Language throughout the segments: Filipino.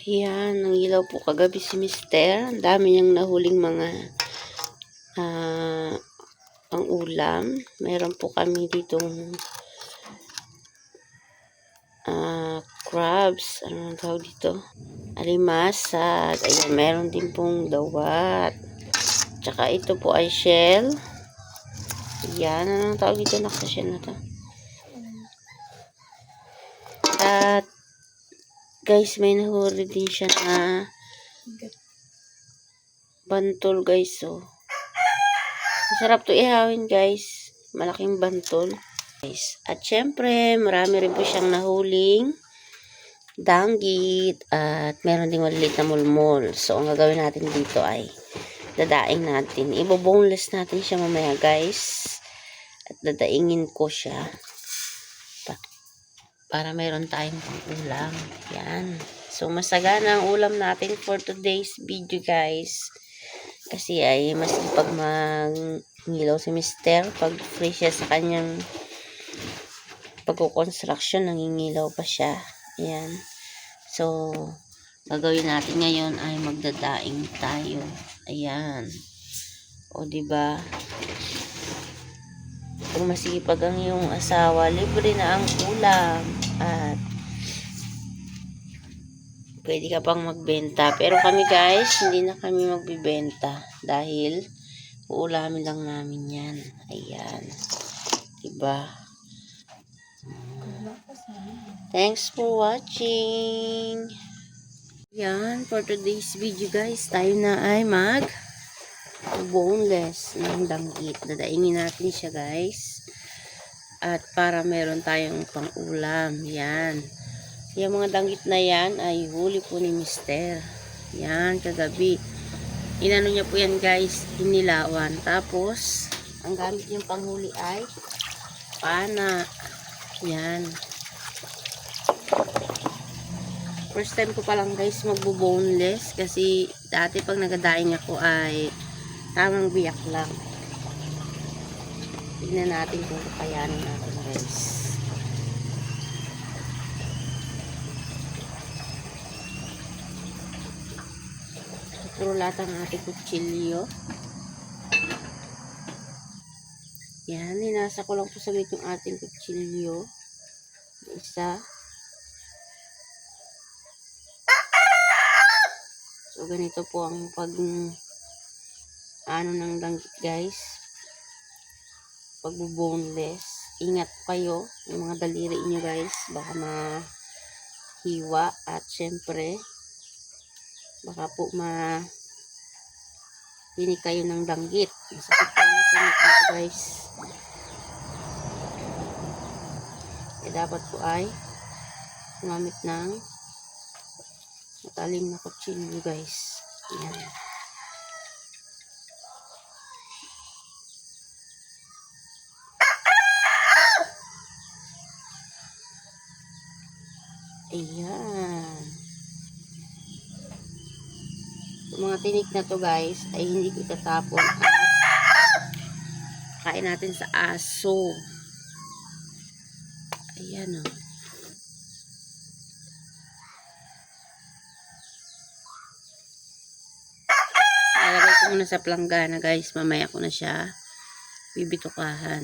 Ayan, nangilaw po kagabi si Mister. Ang dami niyang nahuling mga pang ulam. Meron po kami ditong crabs. Ano tawag dito? Alimasag. Ayan, meron din pong dawat. Tsaka ito po ay shell. Ayan, anong tawag dito? Nakasya na to. At guys, may nahuli din siya na bantol guys. So, masarap to ihawin guys. Malaking bantol. Guys. At syempre, marami rin po siyang nahuling danggit at meron ding maliliit na mulmol. So, ang gagawin natin dito ay dadaing natin. Ibo-boneless natin siya mamaya guys. At dadaingin ko siya para meron tayong pang-ulam. Yan. So, masagana ang ulam natin for today's video guys. Kasi ay mas pag mangilaw si Mister, pag free siya sa kanyang pagkukonstruction, nangingilaw pa siya. Ayan. So, gagawin natin ngayon ay magdadaing tayo. Ayan. O, diba? Kung masipag ang iyong asawa, libre na ang ulam. At pwede ka pang magbenta. Pero kami guys, hindi na kami magbibenta. Dahil uulamin lang namin yan. Ayan. Diba? Thanks for watching. Yan, for today's video guys, tayo na ay boneless ng danggit. Dadaingin natin siya guys. At para meron tayong pang-ulam. Yan. Yung mga danggit na yan ay huli po ni Mister. Yan, kagabi. Inano niya po yan guys, inilawan. Tapos, ang gamit niyang panghuli ay pana. Yan. First time ko pa lang guys magbo-boneless kasi dati pag nagadaing ako ay tamang biyak lang. Tignan natin kung kakayanin natin guys. Puro lahat ang ating kutsilyo. Yan, ninasa ko lang po sa yung ating kutsilyo. Isa. So, ganito po ang ng danggit guys. Pagbo-boneless. Ingat kayo yung mga daliri nyo guys. Baka mahiwa. At syempre, baka po tinik kayo ng danggit. Masakit po ang tinik nito guys. Kaya dapat po ay gumamit ng matalim na kutsilyo guys. Ayan. Ayan. Yung mga tinik na to guys ay hindi ko itatapon at kain natin sa aso. Ayan o. Nalagay ko muna sa planggana guys. Mamaya ko na siya bibitukahan.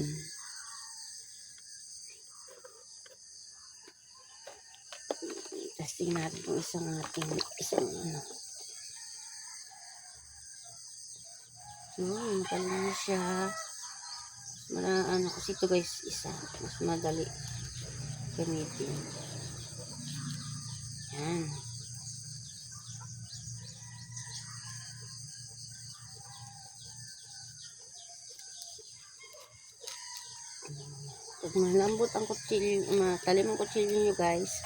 Testing natin kung isang ano. Matalim na siya. Kasi ito guys, isa. Mas madali gamitin. Yan. Pag malambot ang kutsilyo, matalim ang kutsilyo nyo guys,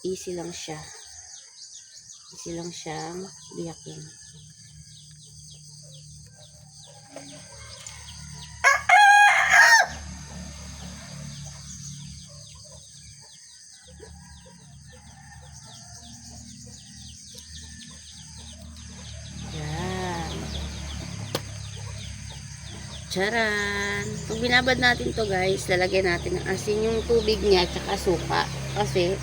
easy lang siya. Easy lang siyang biyakin. Charan! Pag binabad natin to guys, lalagyan natin ng asin yung tubig niya at saka suka. Kasi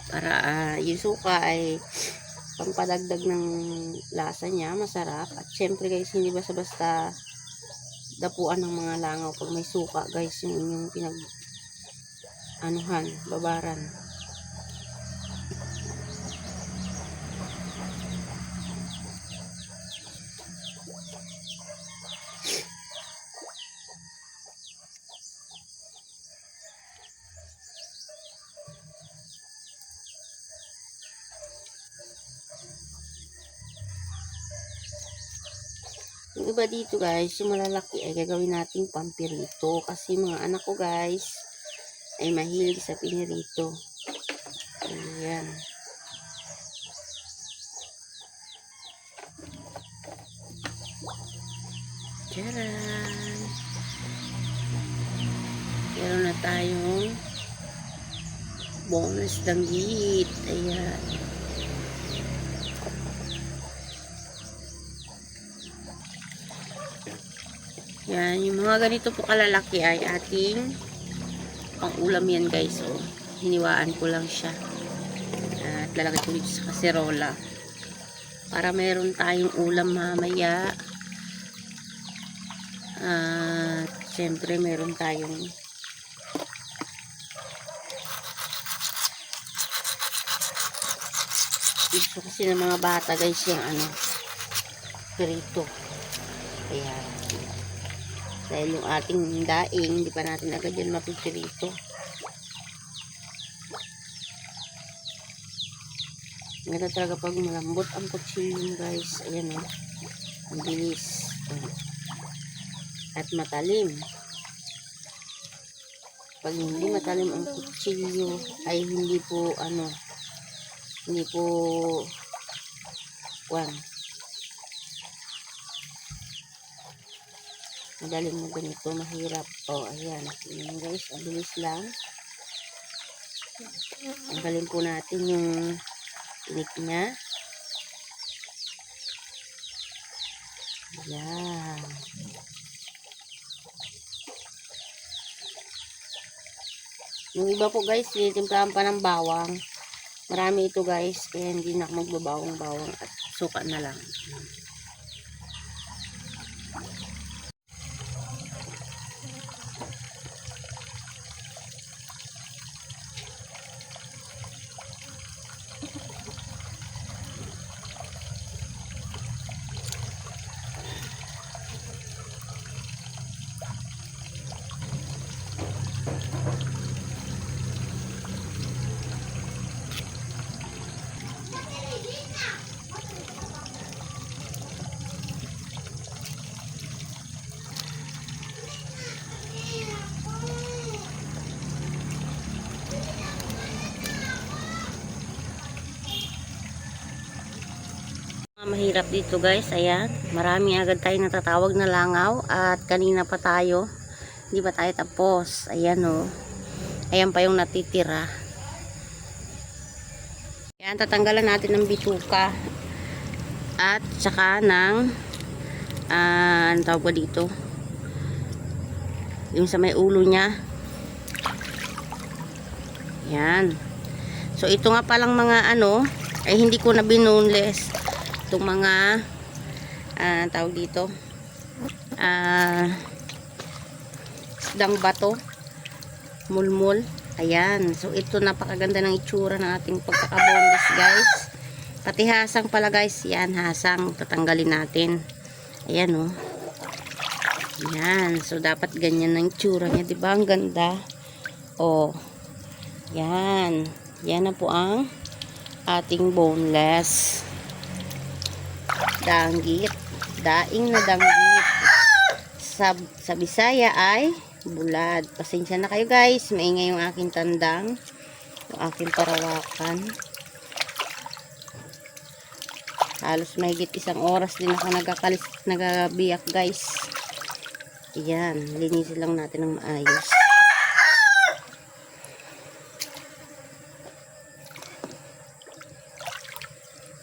Para yung suka ay pampadagdag ng lasa niya, masarap. At syempre guys, hindi basta-basta dapuan ng mga langaw pag may suka guys, yung inyong babaran. Yung iba dito guys, yung malalaki ay gagawin nating pampirito. Kasi mga anak ko guys, ay mahilig sa pinirito. Ayan. Tcharan! Meron na tayong bonus danggit. Ayan. Yan, yung mga ganito po kalalaki ay ating pang-ulam yan guys. Oh, hiniwaan ko lang siya. At lalagay ko dito sa kaserola. Para meron tayong ulam mamaya. At syempre meron tayong gusto kasi ng mga bata guys yung pirito. Ayan. Dahil yung ating daing, hindi pa natin agad yan mapipirito. Ganda talaga pag malambot ang kutsilyo guys. Ayan o. Ang bilis. At matalim. Pag hindi matalim ang kutsilyo, ay hindi po madaling mo ganito, mahirap. Ayan. Ayan guys, ang bilis lang. Tanggalin po natin yung tinik niya. Ayan. Yung iba po guys, tinitimplahan pa ng bawang. Marami ito guys, kaya hindi na magbabawang-bawang at suka na lang. Mahirap dito guys, ayan, marami agad tayo natatawag na langaw at kanina pa tayo, hindi pa tayo tapos. Ayan o, ayan pa yung natitira. Ayan, tatanggalan natin ng bituka at saka ng ano tawag ko dito, yung sa may ulo nya. Ayan, so ito nga palang mga ay hindi ko na binoneless itong mga tawag dito isdang bato, mulmul. Ayan, so ito napakaganda ng itsura ng ating pagkakaboneless guys. Pati hasang pala guys, yan hasang tatanggalin natin. Ayan o. Ayan, so dapat ganyan ng itsura niya, diba? Ang ganda. Yan, yan na po ang ating boneless danggit, daing na danggit. Sa Bisaya ay bulad. Pasensya na kayo guys, maingay yung aking tandang, yung aking parawakan. Halos mahigit 1 oras din ako nagabiyak guys. Ayan, linisin lang natin ng maayos.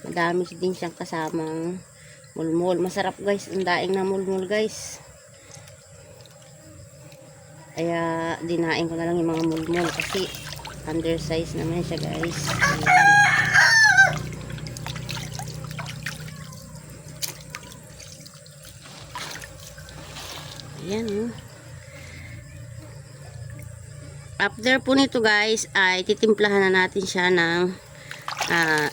Madami din siyang kasamang mulmul. Masarap guys, ang daing na mulmul guys. Kaya dinain ko na lang yung mga mulmul kasi Undersize naman siya, guys. Ayan. Ayan, oh. After po nito, guys, ay titimplahan na natin siya ng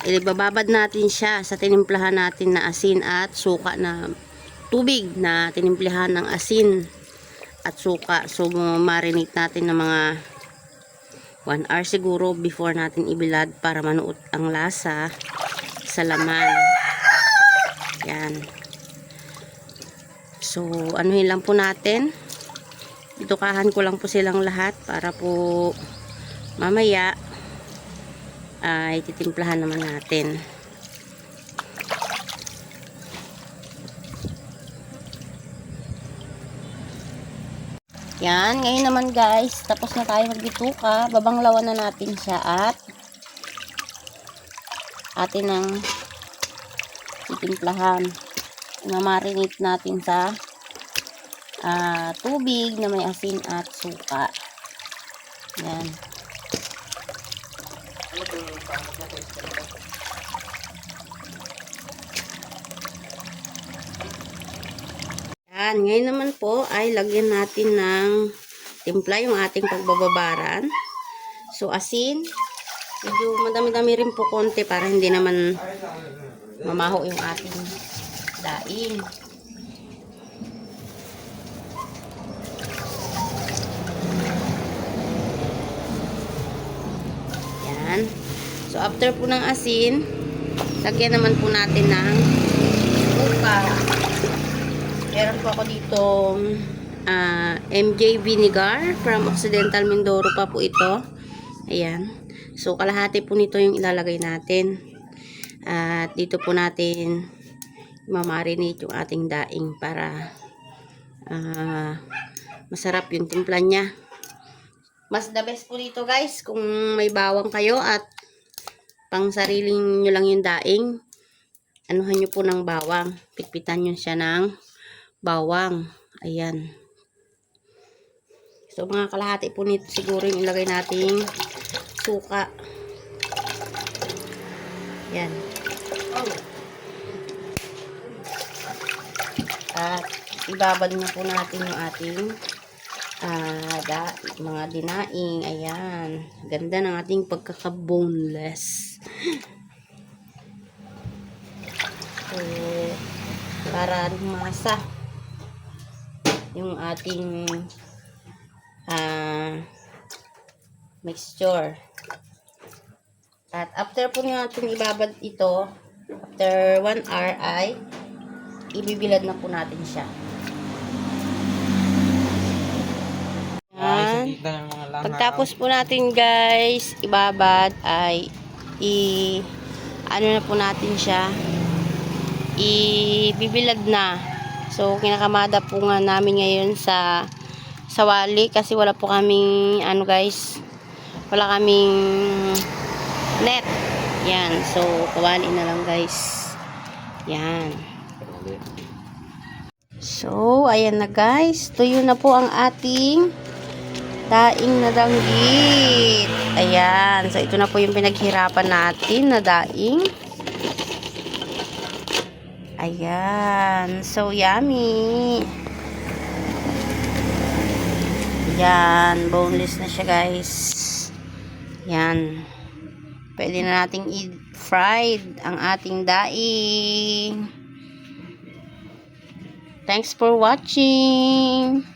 ibababad natin siya sa tinimplahan natin na asin at suka na tubig na tinimplahan ng asin at suka. So, marinate natin ng mga 1 hour siguro before natin ibilad para manuot ang lasa sa laman. Yan. So, anuhin lang po natin. Itukahan ko lang po silang lahat para po mamaya ay titimplahan naman natin. Yan, ngayon naman guys, tapos na tayo magbituka. Babanglawan na natin siya at atin ang titimplahan. Mamarinate natin sa tubig na may asin at suka. Yan. Yan, ngayon naman po ay lagyan natin ng timpla yung ating pagbababaran. So, asin. Medyo madami-dami rin po konti para hindi naman mamaho yung ating daing. Yan. So, after po ng asin, lagyan naman po natin ng suka. Meron po ako ditong MJ vinegar from Occidental Mindoro pa po ito. Ayan. So, kalahati po nito yung ilalagay natin. At dito po natin mamarinate yung ating daing para masarap yung timpla niya. Mas the best po dito guys kung may bawang kayo at pang sariling nyo lang yung daing. Anuhan nyo po ng bawang. Pitpitan nyo siya ng bawang. Ayan. So, mga kalahati po nito siguro yung ilagay nating suka. Ayan. At ibabad na po natin yung ating mga dinaing. Ayan. Ganda ng ating pagkaka-boneless. So, para lumasa yung ating mixture. At after po natin ibabad ito, after 1 hour ay ibibilad na po natin siya. Yan. Pagtapos po natin guys, ibabad ay ano na po natin siya, ibibilad na. So, kinakamada po nga namin ngayon sa wali kasi wala po kaming guys, wala kaming net. Yan. So, kawali na lang guys. Yan. So, ayan na guys. Tuyo na po ang ating daing na danggit. Ayan. So, ito na po yung pinaghirapan natin na daing. Ayan. So, yummy. Ayan. Boneless na siya guys. Ayan. Pwede na nating i-fried ang ating daing. Thanks for watching.